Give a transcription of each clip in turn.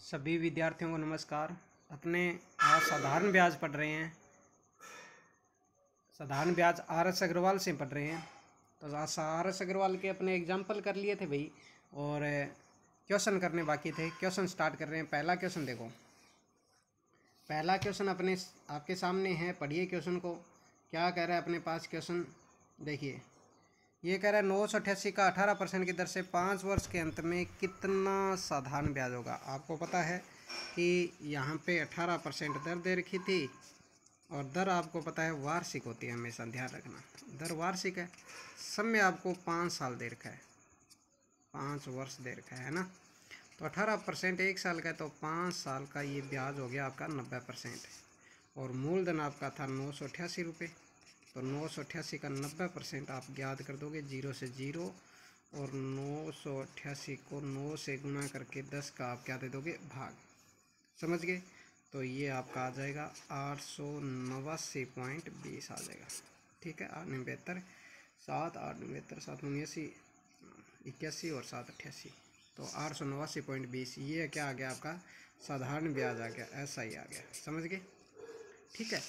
सभी विद्यार्थियों को नमस्कार। अपने आज साधारण ब्याज पढ़ रहे हैं। साधारण ब्याज आर.एस. अग्रवाल से पढ़ रहे हैं। तो आज आर.एस. अग्रवाल के अपने एग्जाम्पल कर लिए थे भाई, और क्वेश्चन करने बाकी थे। क्वेश्चन स्टार्ट कर रहे हैं। पहला क्वेश्चन देखो। पहला क्वेश्चन अपने आपके सामने है, पढ़िए क्वेश्चन को। क्या कह रहा है अपने पास क्वेश्चन, देखिए। ये कह रहा है 988 का 18% की दर से 5 वर्ष के अंत में कितना साधारण ब्याज होगा। आपको पता है कि यहाँ पे 18% दर दे रखी थी, और दर आपको पता है वार्षिक होती है, हमेशा ध्यान रखना। दर वार्षिक है। समय आपको 5 साल दे रखा है, 5 वर्ष दे रखा है ना। तो 18% 1 साल का है, तो 5 साल का ये ब्याज हो गया आपका 90%। और मूलधन आपका था 988 रुपये। तो 988 का 90% आप याद कर दोगे, 0 से 0, और 988 को 9 से गुना करके 10 का आप क्या दे दोगे, भाग। समझ गए। तो ये आपका आ जाएगा 889.20 आ जाएगा। ठीक है, 892 7 892 7 79 81 और 7 88, तो 889.20 ये क्या आ गया आपका साधारण ब्याज आ गया, ऐसा ही आ गया। समझ गए। ठीक है।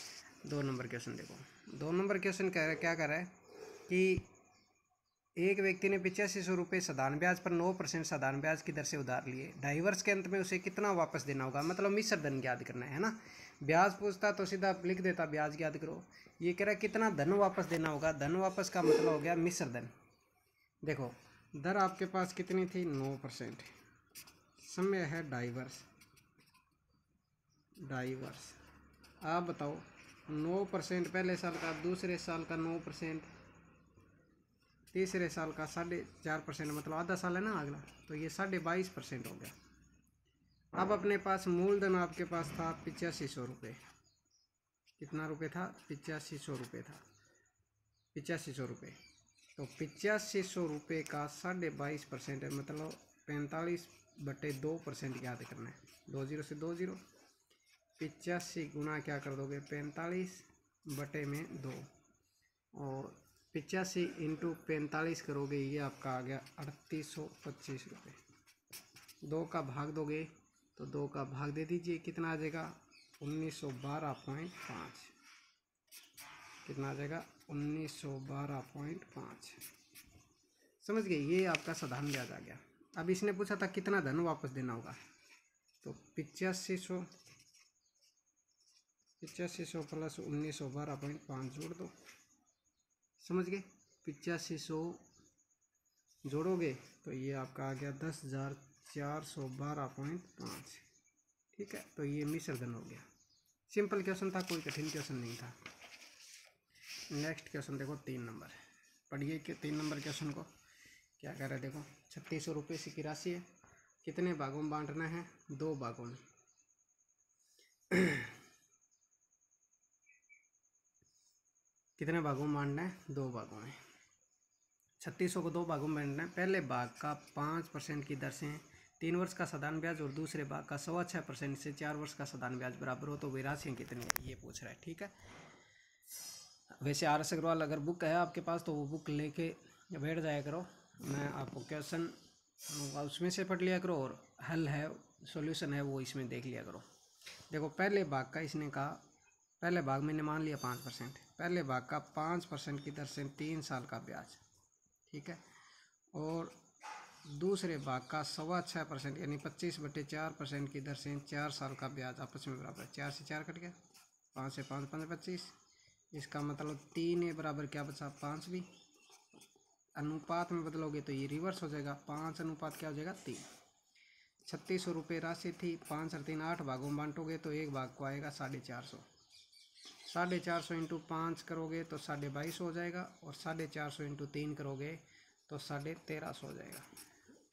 2 नंबर क्वेश्चन देखो। 2 नंबर क्वेश्चन क्या कर रहा है कि एक व्यक्ति ने 8500 रुपये साधारण ब्याज पर 9% साधारण ब्याज की दर से उधार लिए। 2.5 वर्ष के अंत में उसे कितना वापस देना होगा, मतलब मिश्र धन याद करना है ना। ब्याज पूछता तो सीधा लिख देता ब्याज याद करो। ये कह रहा है कितना धन वापस देना होगा। धन वापस का मतलब हो गया मिश्र धन। देखो, दर आपके पास कितनी थी, 9%। समय है 2.5 वर्ष। 2.5 वर्ष। आप बताओ, 9% पहले साल का, दूसरे साल का 9%, तीसरे साल का 4.5%, मतलब आधा साल है ना अगला, तो ये 22.5% हो गया। अब अपने पास मूलधन आपके पास था 8500 रुपये। कितना रुपये था, 8500 रुपये था। 8500 रुपये। तो 8500 रुपये का 22.5% है, मतलब 45/2% याद करना है। 20 से 20, 85 गुना क्या कर दोगे, 45/2, और 85 इंटू 45 करोगे, ये आपका आ गया 3825 रुपये। 2 का भाग दोगे तो 2 का भाग दे दीजिए, कितना आ जाएगा, 1912.5। कितना आ जाएगा, 1912.5। समझ गए। ये आपका साधारण ब्याज आ गया। अब इसने पूछा था कितना धन वापस देना होगा, तो 8500 प्लस 1912.5 जोड़ दो। समझ गए। 8500 जोड़ोगे तो ये आपका आ गया 10,412.5। ठीक है, तो ये मिश्र धन हो गया। सिंपल क्वेश्चन था, कोई कठिन क्वेश्चन नहीं था। नेक्स्ट क्वेश्चन देखो, 3 नंबर। पढ़िए कि 3 नंबर क्वेश्चन को क्या कह रहा है। देखो, 3600 रुपये की राशि है, कितने भागों में बांटना है, 2 भागों में। कितने भागों में बांटना है, 2 भागों में। 3600 को 2 भागों में बांटना है। पहले भाग का 5% की दर से 3 वर्ष का साधारण ब्याज, और दूसरे भाग का 6.25% से 4 वर्ष का साधारण ब्याज बराबर हो, तो वे राशियाँ कितनी है, ये पूछ रहा है। ठीक है। वैसे आर.एस. अग्रवाल अगर बुक है आपके पास तो वो बुक लेके बैठ जाया करो। मैं आपको क्वेश्चन उसमें से पढ़ लिया करो, और हल है, सॉल्यूशन है, वो इसमें देख लिया करो। देखो, पहले भाग का इसने कहा, पहले भाग मैंने मान लिया 5%। पहले भाग का 5% की दर से 3 साल का ब्याज। ठीक है। और दूसरे भाग का 6.25% यानी 25/4% की दर से 4 साल का ब्याज आपस में बराबर। 4 से 4 कट गया, 5 से 5 5 25। इसका मतलब 3 है बराबर क्या बचा, 5 भी। अनुपात में बदलोगे तो ये रिवर्स हो जाएगा, 5 अनुपात क्या हो जाएगा, 3। 3600 रुपये राशि थी, 5 और 3 8 भागों में बांटोगे तो एक भाग को आएगा 450। 450 इंटू 5 करोगे तो 2250 हो जाएगा, और 450 इंटू 3 करोगे तो 1350 हो जाएगा।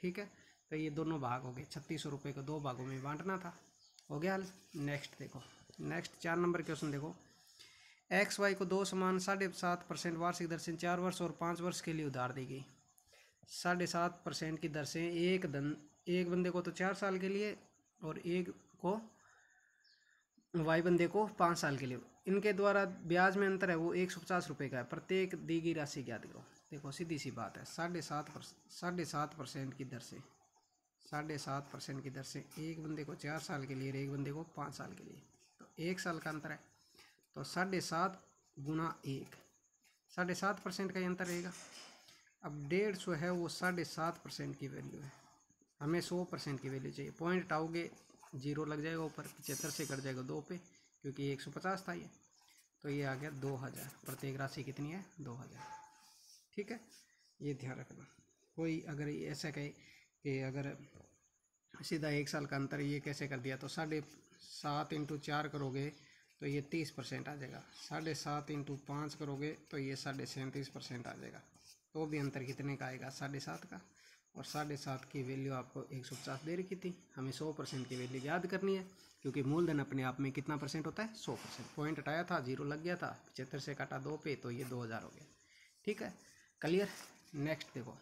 ठीक है। तो ये दोनों भाग हो गए। 3600 रुपये को 2 भागों में बांटना था। हो गया हल। नेक्स्ट देखो, नेक्स्ट 4 नंबर क्वेश्चन देखो। एक्स वाई को 2 समान 7.5% वार्षिक दर से 4 वर्ष और 5 वर्ष के लिए उधार दी गई। 7.5% की दर से एक बंदे को तो 4 साल के लिए, और एक को वाई बंदे को 5 साल के लिए। इनके द्वारा ब्याज में अंतर है वो 150 रुपये का है। प्रत्येक दी गई राशि ज्ञात करो। देखो, सीधी सी बात है, 7.5% की दर से 7.5% की दर से, एक बंदे को 4 साल के लिए और एक बंदे को 5 साल के लिए, तो 1 साल का अंतर है, तो 7.5 गुना 1, 7.5% का ही अंतर रहेगा। अब 150 है वो 7.5% की वैल्यू है, हमें 100% की वैल्यू चाहिए। पॉइंट हटाओगे 0 लग जाएगा ऊपर, 75 से कट जाएगा 2 पे, क्योंकि 150 था ये, तो ये आ गया 2000। प्रत्येक राशि कितनी है? 2000। ठीक है, ये ध्यान रखना। कोई अगर ऐसा कहे कि अगर सीधा 1 साल का अंतर ये कैसे कर दिया, तो 7.5 इंटू 4 करोगे तो ये 30% आ जाएगा, 7.5 इंटू 5 करोगे तो ये 37.5% आ जाएगा। तो भी अंतर कितने का आएगा? 7.5 का। और 7.5 की वैल्यू आपको 150 दे रखी थी, हमें 100% की वैल्यू याद करनी है, क्योंकि मूलधन अपने आप में कितना परसेंट होता है? 100%। पॉइंट हटाया था, 0 लग गया था, 75 से काटा 2 पे, तो ये 2000 हो गया। ठीक है, क्लियर। नेक्स्ट देखो,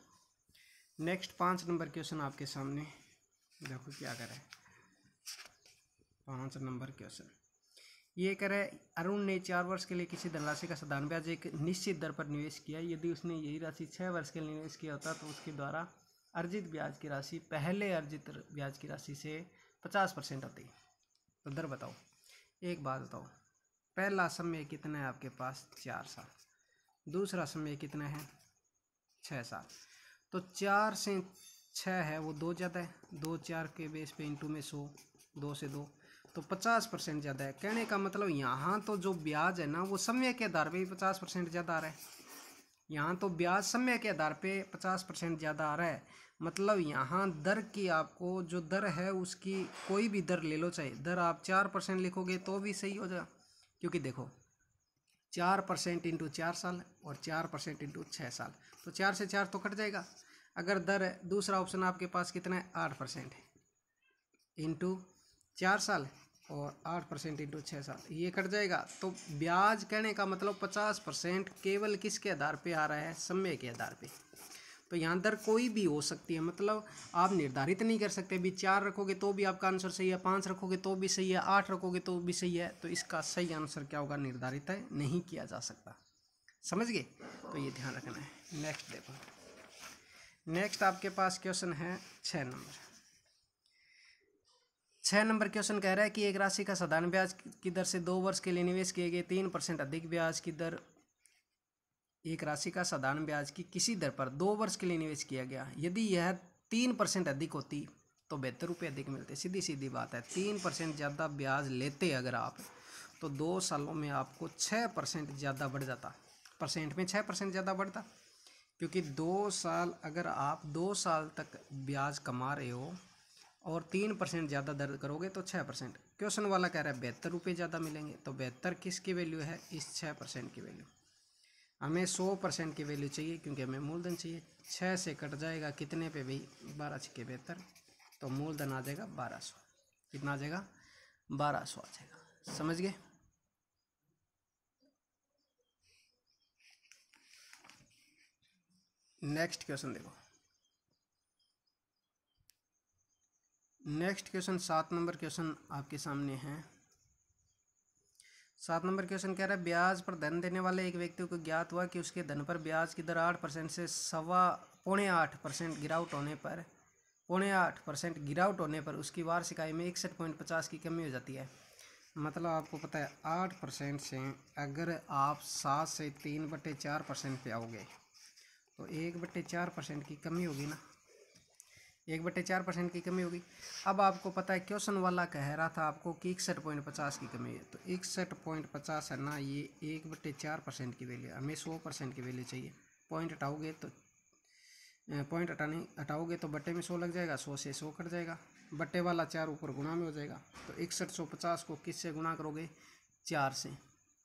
नेक्स्ट 5 नंबर क्वेश्चन आपके सामने, देखो क्या करें। 5 नंबर क्वेश्चन ये कह रहा है, अरुण ने 4 वर्ष के लिए किसी धनराशि का साधारण ब्याज एक निश्चित दर पर निवेश किया। यदि उसने यही राशि 6 वर्ष के लिए निवेश किया होता तो उसके द्वारा अर्जित ब्याज की राशि पहले अर्जित ब्याज की राशि से 50% होती। तो दर बताओ। एक बात बताओ, पहला समय कितना है आपके पास? 4 साल। दूसरा समय कितना है? 6 साल। तो 4 से 6 है वो 2 ज़्यादा है, 2 4 के बेस पे इंटू में 100, 2 से 2, तो 50% ज़्यादा है। कहने का मतलब यहाँ तो जो ब्याज है ना वो समय के आधार पे 50% ज़्यादा आ रहा है। यहाँ तो ब्याज समय के आधार पे 50% ज़्यादा आ रहा है, मतलब यहाँ दर की आपको जो दर है उसकी कोई भी दर ले लो, चाहे दर आप 4% लिखोगे तो भी सही हो जाएगा, क्योंकि देखो 4% इंटू 4 साल और 4% इंटू 6 साल, तो 4 से 4 तो कट जाएगा। अगर दर दूसरा ऑप्शन आपके पास कितना है? 8% इंटू 4 साल और 8% इंटू 6 साल, ये कट जाएगा। तो ब्याज कहने का मतलब 50% केवल किसके आधार पे आ रहा है? समय के आधार पे। तो यहाँ दर कोई भी हो सकती है, मतलब आप निर्धारित नहीं कर सकते भी 4 रखोगे तो भी आपका आंसर सही है, 5 रखोगे तो भी सही है, 8 रखोगे तो भी सही है। तो इसका सही आंसर क्या होगा? निर्धारित है, नहीं किया जा सकता। समझ गए? तो ये ध्यान रखना है। नेक्स्ट देखो, नेक्स्ट आपके पास क्वेश्चन है 6 नंबर। 6 नंबर क्वेश्चन कह रहा है कि एक राशि का साधारण ब्याज की दर से 2 वर्ष के लिए निवेश किए गए 3% अधिक ब्याज की दर, एक राशि का साधारण ब्याज की किसी दर पर 2 वर्ष के लिए निवेश किया गया। यदि यह 3% अधिक होती तो 72 रुपये अधिक मिलते। सीधी सीधी बात है, 3% ज़्यादा ब्याज लेते अगर आप, तो 2 सालों में आपको 6% ज़्यादा बढ़ जाता। परसेंट में 6% ज़्यादा बढ़ता, क्योंकि 2 साल अगर आप 2 साल तक ब्याज कमा रहे हो और 3% ज़्यादा दर करोगे तो 6%। क्वेश्चन वाला कह रहा है 72 रुपये ज़्यादा मिलेंगे, तो 72 किसकी वैल्यू है? इस 6% की वैल्यू। हमें 100% की वैल्यू चाहिए, क्योंकि हमें मूलधन चाहिए। 6 से कट जाएगा कितने पे भाई? 12 छक्के 72, तो मूलधन आ जाएगा 1200। कितना आ जाएगा? 1200 आ जाएगा। समझ गए? नेक्स्ट क्वेश्चन देखो, नेक्स्ट क्वेश्चन 7 नंबर क्वेश्चन आपके सामने है। 7 नंबर क्वेश्चन कह रहा है, ब्याज पर धन देने वाले एक व्यक्ति को ज्ञात हुआ कि उसके धन पर ब्याज की दर 8% से 8.25% गिरावट होने पर उसकी वार्षिक आय में 61.50 की कमी हो जाती है। मतलब आपको पता है 8% से अगर आप 7 से 3/4% पे आओगे तो 1/4% की कमी होगी ना, 1/4% की कमी होगी। अब आपको पता है क्वेश्चन वाला कह रहा था आपको कि 61.50 की कमी है, तो 61.50 है ना, ये 1/4% की वैल्यू। हमें 100% की वैल्यू चाहिए। पॉइंट हटाओगे तो हटाओगे तो बट्टे में 100 लग जाएगा, 100 से 100 कट जाएगा, बट्टे वाला 4 ऊपर गुणा में हो जाएगा। तो 6150 को किससे गुणा करोगे? 4 से।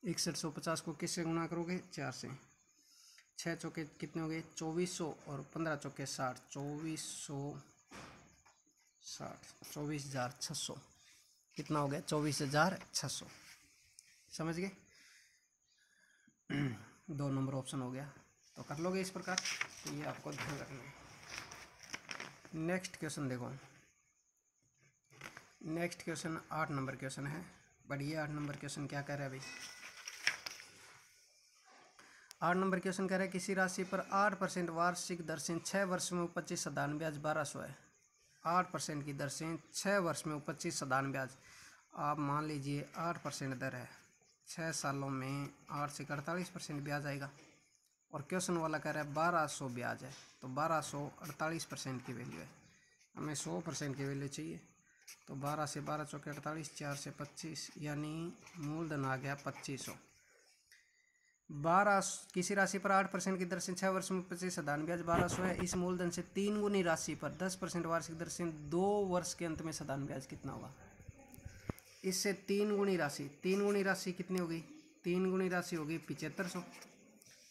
6150 को किससे गुणा करोगे? 4 से। 6 चौके कितने हो गए? 2400 और 15 चौके 60, 24,600 कितना हो गया? 24,600। समझ गए? 2 नंबर ऑप्शन हो गया, तो कर लोगे इस प्रकार। तो ये आपको ध्यान रखना है। नेक्स्ट क्वेश्चन देखो, नेक्स्ट क्वेश्चन 8 नंबर क्वेश्चन है। बढ़िए, 8 नंबर क्वेश्चन क्या कह रहा है भाई? 8 नंबर क्वेश्चन कह रहा है, किसी राशि पर 8% वार्षिक दर से 6 वर्ष में उपज साधारण ब्याज 1200 है। 8% की दर से 6 वर्ष में 25 साधारण ब्याज। आप मान लीजिए 8% दर है, 6 सालों में 8 से 48% ब्याज आएगा। और क्वेश्चन वाला कह रहा है 1200 ब्याज है, तो 1200 48% की वैल्यू है, हमें 100% की वैल्यू चाहिए। तो 12 से 12 चौके 48, 4 से 25, यानी मूलधन आ गया 2500। 12 किसी राशि पर 8% की दर से 6 वर्ष में 25 साधारण ब्याज 1200 है। इस मूलधन से 3 गुनी राशि पर 10% वार्षिक दर से 2 वर्ष के अंत में साधारण ब्याज कितना होगा। इससे 3 गुनी राशि कितनी होगी, 3 गुनी राशि होगी 7500।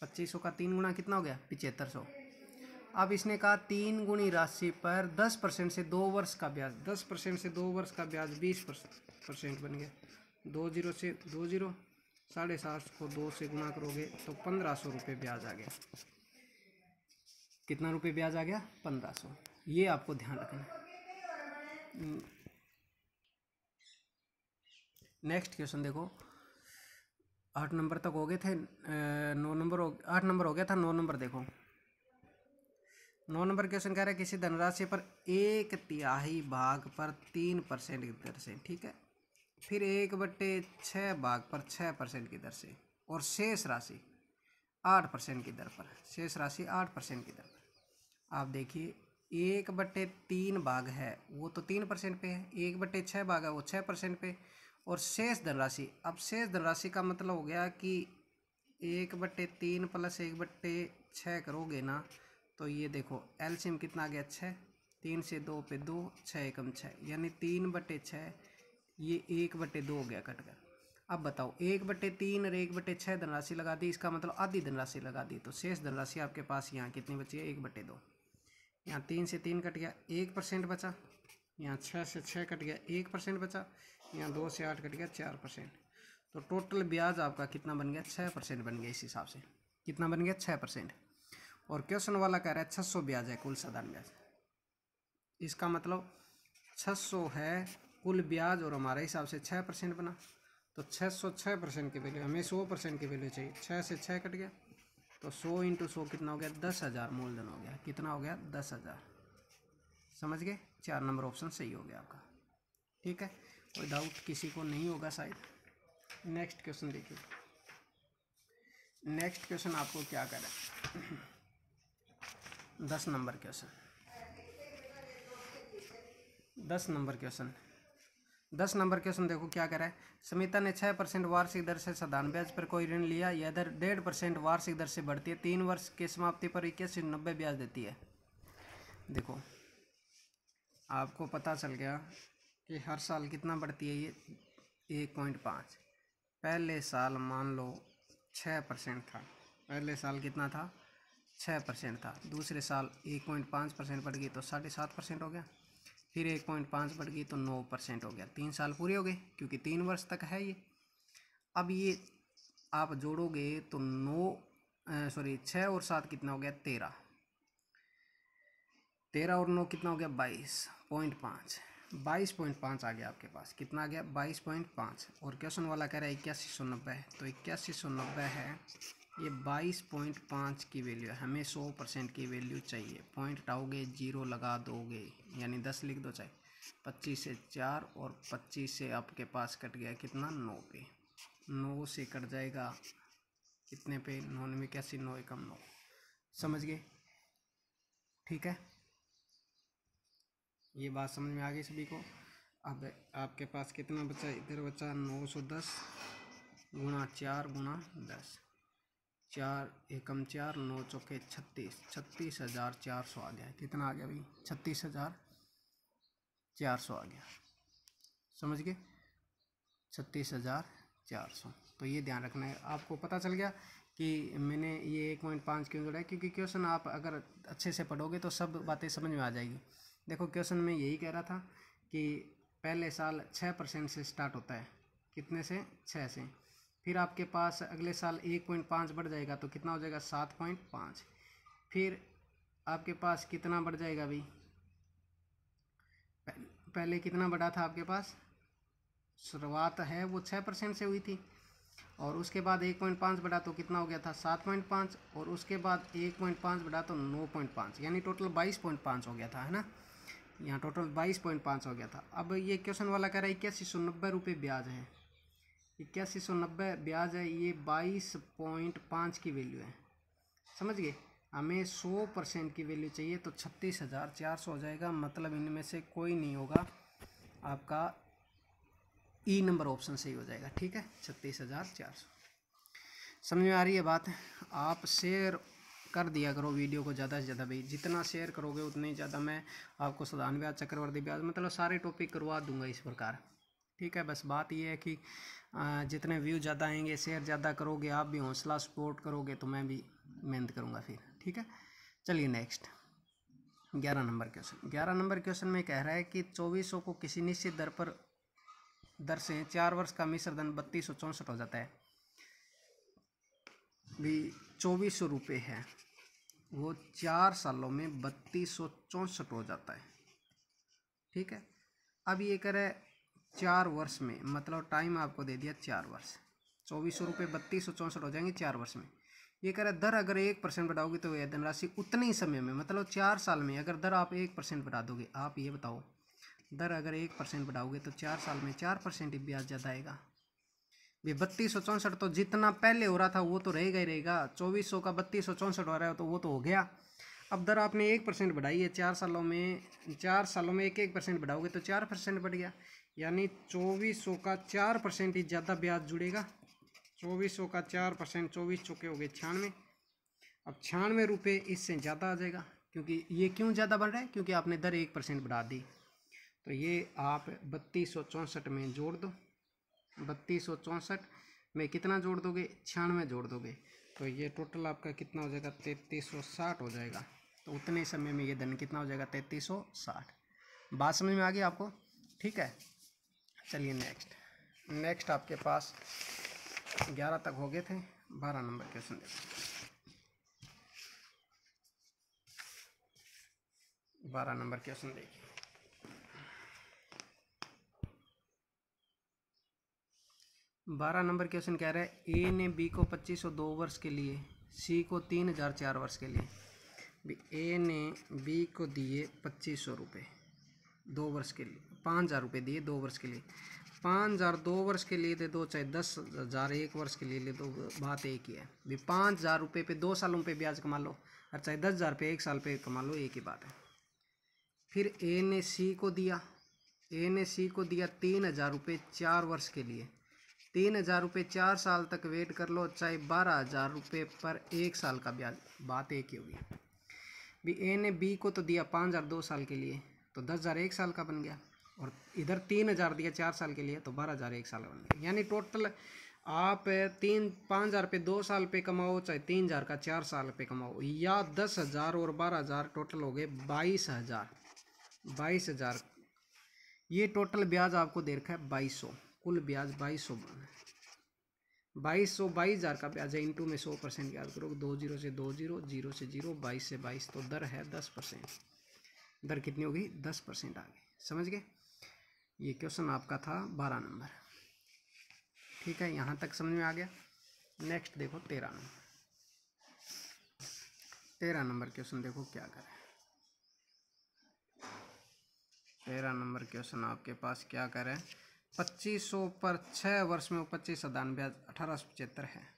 2500 का 3 गुना कितना हो गया, 7500। अब इसने कहा 3 गुनी राशि पर 10% से 2 वर्ष का ब्याज, 10% से 2 वर्ष का ब्याज 20% बन गया। 2 जीरो से 2 जीरो, 7.5 को 2 से गुना करोगे तो 1500 रुपये ब्याज आ गया। कितना रुपये ब्याज आ गया, 1500। ये आपको ध्यान रखना है। नेक्स्ट क्वेश्चन देखो, 8 नंबर तक हो गए थे, 9 नंबर 8 नंबर हो गया था, 9 नंबर देखो। 9 नंबर क्वेश्चन कह रहा है किसी धनराशि पर 1/3 भाग पर 3% की दर से, ठीक है, फिर 1/6 भाग पर 6% की दर से, और शेष राशि 8% की दर पर, शेष राशि 8% की दर पर। आप देखिए 1/3 भाग है वो तो 3% पे है, 1/6 भाग है वो 6% पे, और शेष धनराशि, अब शेष धनराशि का मतलब हो गया कि 1/3 प्लस 1/6 करोगे ना, तो ये देखो एलसीएम कितना आ गया 6, 3 से 2 पे 2, 6 एकम 6, यानी 3/6, ये 1/2 हो गया कट कर। अब बताओ 1/3 और 1/6 धनराशि लगा दी, इसका मतलब आधी धनराशि लगा दी, तो शेष धनराशि आपके पास यहाँ कितनी बची है, 1/2। यहाँ 3 से 3 कट गया, 1% बचा। यहाँ 6 से 6 कट गया, 1% बचा। यहाँ 2 से 8 कट गया, 4%। तो टोटल ब्याज आपका कितना बन गया, 6% बन गया। इस हिसाब से कितना बन गया, 6%। और क्वेश्चन वाला कह रहा है 600 ब्याज है कुल साधारण ब्याज, इसका मतलब 600 है कुल ब्याज और हमारे हिसाब से 6% बना, तो 606% की वैल्यू, हमें 100% की वैल्यू चाहिए। 6 से 6 कट गया, तो 100 × 100 कितना हो गया, 10,000 मूलधन हो गया। कितना हो गया, 10,000। समझ गए, 4 नंबर ऑप्शन सही हो गया आपका। ठीक है, कोई डाउट किसी को नहीं होगा शायद। नेक्स्ट क्वेश्चन देखिए, नेक्स्ट क्वेश्चन आपको क्या कर रहा है 10 number question, 10 number question, 10 number question देखो क्या कह रहा है। समिता ने 6% वार्षिक दर से साधारण ब्याज पर कोई ऋण लिया, यह दर 1.5% वार्षिक दर से बढ़ती है, 3 वर्ष के समाप्ति पर 8190 ब्याज देती है। देखो आपको पता चल गया कि हर साल कितना बढ़ती है, ये 1.5। पहले साल मान लो 6% था, पहले साल कितना था, 6% था। दूसरे साल 1.5% बढ़ गई तो 7.5% हो गया, फिर 1.5 बढ़ गई तो 9% हो गया। 3 साल पूरे हो गए, क्योंकि 3 वर्ष तक है ये। अब ये आप जोड़ोगे तो 6 और 7 कितना हो गया, 13। 13 और 9 कितना हो गया, 22.5। 22.5 आ गया आपके पास, कितना आ गया, 22.5। और क्वेश्चन वाला कह रहा है 8190 है, तो 8190 है, ये 22.5 की वैल्यू है। हमें 100% की वैल्यू चाहिए। पॉइंट हटाओगे, 0 लगा दोगे, यानी 10 लिख दो चाहे। 25 से 4 और 25 से आपके पास कट गया कितना, 9 पे। 9 से कट जाएगा कितने पे, 9 में 81, 9 एकम 9। समझ गए, ठीक है, ये बात समझ में आ गई सभी को। अब आपके पास कितना बचा, इधर बचा 910 गुणा 4 गुणा 10, 4 एकम 4, 9 चौके 36, 36,400 आ गया। कितना आ गया भाई, 36,400 आ गया। समझ गए, 36,400। तो ये ध्यान रखना है। आपको पता चल गया कि मैंने ये 1.5 क्यों जोड़ा है, क्योंकि क्वेश्चन आप अगर अच्छे से पढ़ोगे तो सब बातें समझ में आ जाएगी। देखो क्वेश्चन में यही कह रहा था कि पहले साल 6% से स्टार्ट होता है, कितने से, 6 से। फिर आपके पास अगले साल 1.5 बढ़ जाएगा, तो कितना हो जाएगा, 7.5। फिर आपके पास कितना बढ़ जाएगा भाई, पहले कितना बढ़ा था आपके पास, शुरुआत है वो 6% से हुई थी, और उसके बाद 1.5 बढ़ा तो कितना हो गया था, 7.5, और उसके बाद 1.5 बढ़ा तो 9.5, यानी टोटल 22.5 हो गया था, है ना। यहाँ टोटल 22.5 हो गया था। अब ये क्वेश्चन वाला कह रहा है 8190 रुपये ब्याज है, 8190 ब्याज है, ये 22.5 की वैल्यू है, समझ गए। हमें 100% की वैल्यू चाहिए तो 36,400 हो जाएगा, मतलब इनमें से कोई नहीं होगा, आपका ई नंबर ऑप्शन सही हो जाएगा, ठीक है। 36,400 समझ में आ रही है बात। आप शेयर कर दिया करो वीडियो को ज़्यादा से ज़्यादा भाई, जितना शेयर करोगे उतनी ज़्यादा मैं आपको साधारण ब्याज, चक्रवर्ती ब्याज, मतलब सारे टॉपिक करवा दूंगा इस प्रकार, ठीक है। बस बात ये है कि जितने व्यू ज़्यादा आएंगे, शेयर ज़्यादा करोगे, आप भी हौसला सपोर्ट करोगे तो मैं भी मेहनत करूँगा फिर, ठीक है। चलिए next 11 number question. 11 number question में कह रहा है कि 2400 को किसी निश्चित दर से 4 वर्ष का मिश्र धन 3264 हो जाता है। भी 2400 रुपये है, वो 4 सालों में 3264 हो जाता है, ठीक है। अब ये करे 4 वर्ष में, मतलब टाइम आपको दे दिया 4 वर्ष, 2400 रुपये 3264 हो जाएंगे 4 वर्ष में। ये कह रहा है दर अगर 1% बढ़ाओगे तो यह धनराशि उतने ही समय में, मतलब 4 साल में अगर दर आप 1% बढ़ा दोगे, आप ये बताओ दर अगर 1% बढ़ाओगे तो 4 साल में 4% ही ब्याज ज़्यादा आएगा। 3264 तो जितना पहले हो रहा था वो तो रहेगा ही रहेगा, 2400 का 3264 हो रहा है तो वो तो हो गया। अब दर आपने 1% बढ़ाई है, 4 सालों में 1% बढ़ाओगे तो 4% बढ़ गया, यानी 2400 का 4% ही ज़्यादा ब्याज जुड़ेगा। 2400 का 4%, 24 चौके हो गए 96। अब 96 रुपये इससे ज़्यादा आ जाएगा, क्योंकि ये क्यों ज़्यादा बढ़ रहा है, क्योंकि आपने दर 1% बढ़ा दी। तो ये आप 3264 में जोड़ दो, 3264 में कितना जोड़ दोगे, 96 जोड़ दोगे, तो ये टोटल आपका कितना हो जाएगा, 3360 हो जाएगा। तो उतने समय में ये धन कितना हो जाएगा, 3360। बात समझ में आ गई आपको, ठीक है। चलिए नेक्स्ट आपके पास 11 तक हो गए थे, 12 नंबर क्वेश्चन देखो। 12 नंबर क्वेश्चन देखिए। 12 नंबर क्वेश्चन कह रहा है ए ने बी को 2500 2 वर्ष के लिए, सी को 3000 4 वर्ष के लिए। भी ए ने बी को दिए 2500 रुपये 2 वर्ष के लिए, 5000 रुपये दिए 2 वर्ष के लिए। 5000 2 वर्ष के लिए दे दो, चाहे 10,000 1 वर्ष के लिए ले दो, बात एक ही है। भी 5000 रुपये पे 2 सालों पे ब्याज कमा लो, और चाहे 10,000 पे 1 साल पे कमा लो, एक ही बात है। फिर ए ने सी को दिया 3000 रुपये 4 वर्ष के लिए। 3000 रुपये 4 साल तक वेट कर लो, चाहे 12,000 रुपये पर 1 साल का ब्याज, बात एक ही होगी। भी ए ने बी को तो दिया 5000 2 साल के लिए, तो 10,000 1 साल का बन गया, और इधर 3000 दिया 4 साल के लिए, तो 12,000 1 साल का बन गया। यानी टोटल आप 5,000 पे 2 साल पे कमाओ, चाहे 3,000 का 4 साल पे कमाओ, या 10,000 और 12,000 टोटल हो गए 22,000। ये टोटल ब्याज आपको दे रखा है 2200, कुल ब्याज 2200 22,000 का ब्याज है, इंटू में 100% याद करो, 2 0 से 2 0, 0 से 0, 22 से 22, तो दर है 10%। दर कितनी होगी, 10% आ गई, समझ गए। ये क्वेश्चन आपका था 12 नंबर, ठीक है, यहाँ तक समझ में आ गया। नेक्स्ट देखो 13 नंबर। 13 नंबर क्वेश्चन देखो क्या करें। 13 नंबर क्वेश्चन आपके पास क्या करें, 2500 पर 6 वर्ष में 25 साधारण ब्याज 1875 है।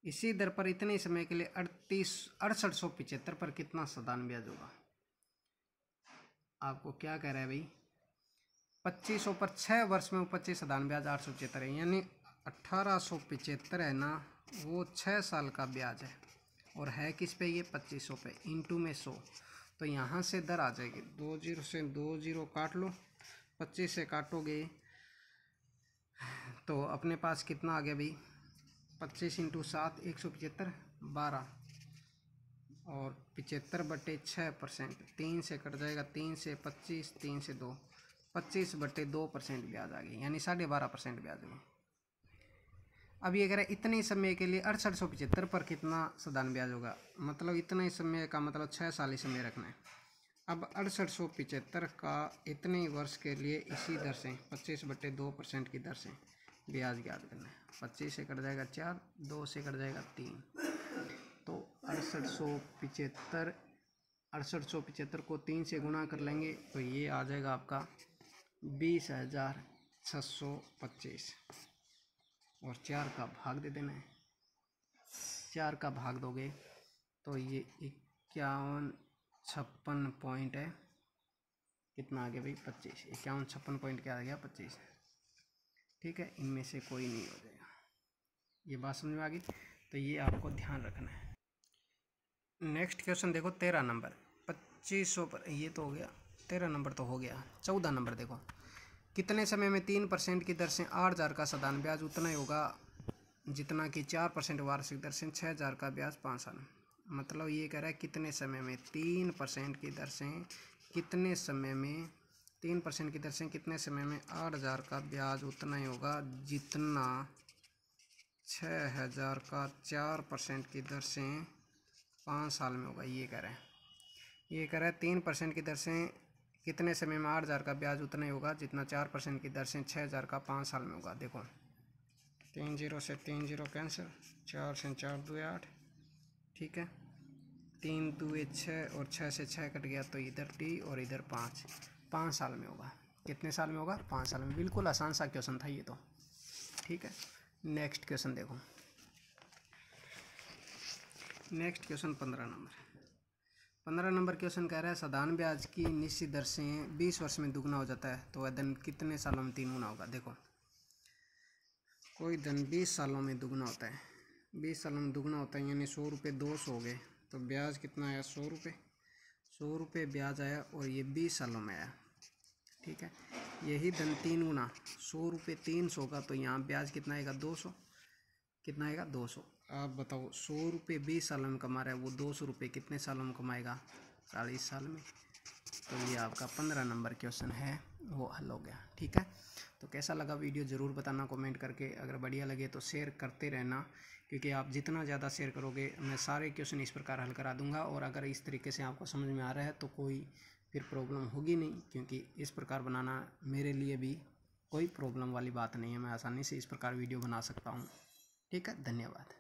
इसी दर पर इतने समय के लिए 6875 पर कितना साधारण ब्याज होगा। आपको क्या कह रहा है भाई, 2500 पर 6 वर्ष में 25 साधारण ब्याज 875 है, यानी 1875 है ना, वो 6 साल का ब्याज है, और है किस पे, ये 2500 पे, इंटू में 100, तो यहाँ से दर आ जाएगी, 2 0 से 2 0 काट लो, 25 से काटोगे तो अपने पास कितना आ गया भाई, 25 इंटू 7 175, 12, और 75/6%, 3 से कट जाएगा, 3 से 25, 3 से 2, 25/2% ब्याज आ गई, यानी 12.5% ब्याज हुई। अब ये कह रहा है इतने समय के लिए 6875 पर कितना साधारण ब्याज होगा, मतलब इतना ही समय का मतलब 6 साल ही समय रखना है। अब 6875 का इतने वर्ष के लिए इसी दर से 25/2% की दर से ब्याज ज्ञात करना है। 25 से कट जाएगा 4, 2 से कट जाएगा 3, तो 6875 6875 को 3 से गुणा कर लेंगे तो ये आ जाएगा आपका 20,625 और 4 का भाग दे देना है। 4 का भाग दोगे तो ये 5156 पॉइंट है, कितना आ गया भाई 25, 5156 पॉइंट क्या आ गया 25। ठीक है, इनमें से कोई नहीं हो जाएगा। ये बात समझ में आ गई, तो ये आपको ध्यान रखना है। नेक्स्ट क्वेश्चन देखो 13 नंबर 2500 पर, ये तो हो गया 13 नंबर तो हो गया। 14 नंबर देखो, कितने समय में 3% की दर से 8,000 का साधारण ब्याज उतना ही होगा जितना कि 4% वार्षिक दर से 6,000 का ब्याज 5 साल में। मतलब ये कह रहा है कितने समय में 3% की दर से कितने समय में 3% की दर से कितने समय में 8,000 का ब्याज उतना ही होगा जितना 6,000 का 4% की दर से 5 साल में होगा। ये कह रहा है 3% की दर से कितने समय में 8,000 का ब्याज उतना ही होगा जितना 4% की दर से 6,000 का 5 साल में होगा। देखो 3 0 से 3 0 कैंसिल, 4 से 4 2 8, ठीक है, 3 2 6 और 6 से 6 कट गया तो इधर टी और इधर 5 साल में होगा। कितने साल में होगा 5 साल में। बिल्कुल आसान सा क्वेश्चन था ये तो। ठीक है, नेक्स्ट क्वेश्चन देखो, नेक्स्ट क्वेश्चन 15 नंबर क्वेश्चन कह रहा है साधारण ब्याज की निश्चित दर से 20 वर्ष में दुगना हो जाता है तो वह धन कितने सालों में 3 गुना होगा। देखो कोई धन 20 सालों में दुगना होता है, 20 सालों में दुगना होता है यानी 100 रुपये 200 हो गए तो ब्याज कितना आया 100 रुपये। 100 रुपये ब्याज आया और ये 20 सालों में आया। ठीक है, यही धन 3 गुना 100 रुपये 300 का तो यहाँ ब्याज कितना आएगा 200। कितना आएगा 200। आप बताओ 100 रुपये 20 सालों में कमा रहा है, वो 200 रुपये कितने सालों में कमाएगा 40 साल में। तो ये आपका 15 नंबर क्वेश्चन है वो हल हो गया। ठीक है, तो कैसा लगा वीडियो ज़रूर बताना कमेंट करके। अगर बढ़िया लगे तो शेयर करते रहना, क्योंकि आप जितना ज़्यादा शेयर करोगे मैं सारे क्वेश्चन इस प्रकार हल करा दूंगा। और अगर इस तरीके से आपको समझ में आ रहा है तो कोई फिर प्रॉब्लम होगी नहीं, क्योंकि इस प्रकार बनाना मेरे लिए भी कोई प्रॉब्लम वाली बात नहीं है। मैं आसानी से इस प्रकार वीडियो बना सकता हूँ। ठीक है, धन्यवाद।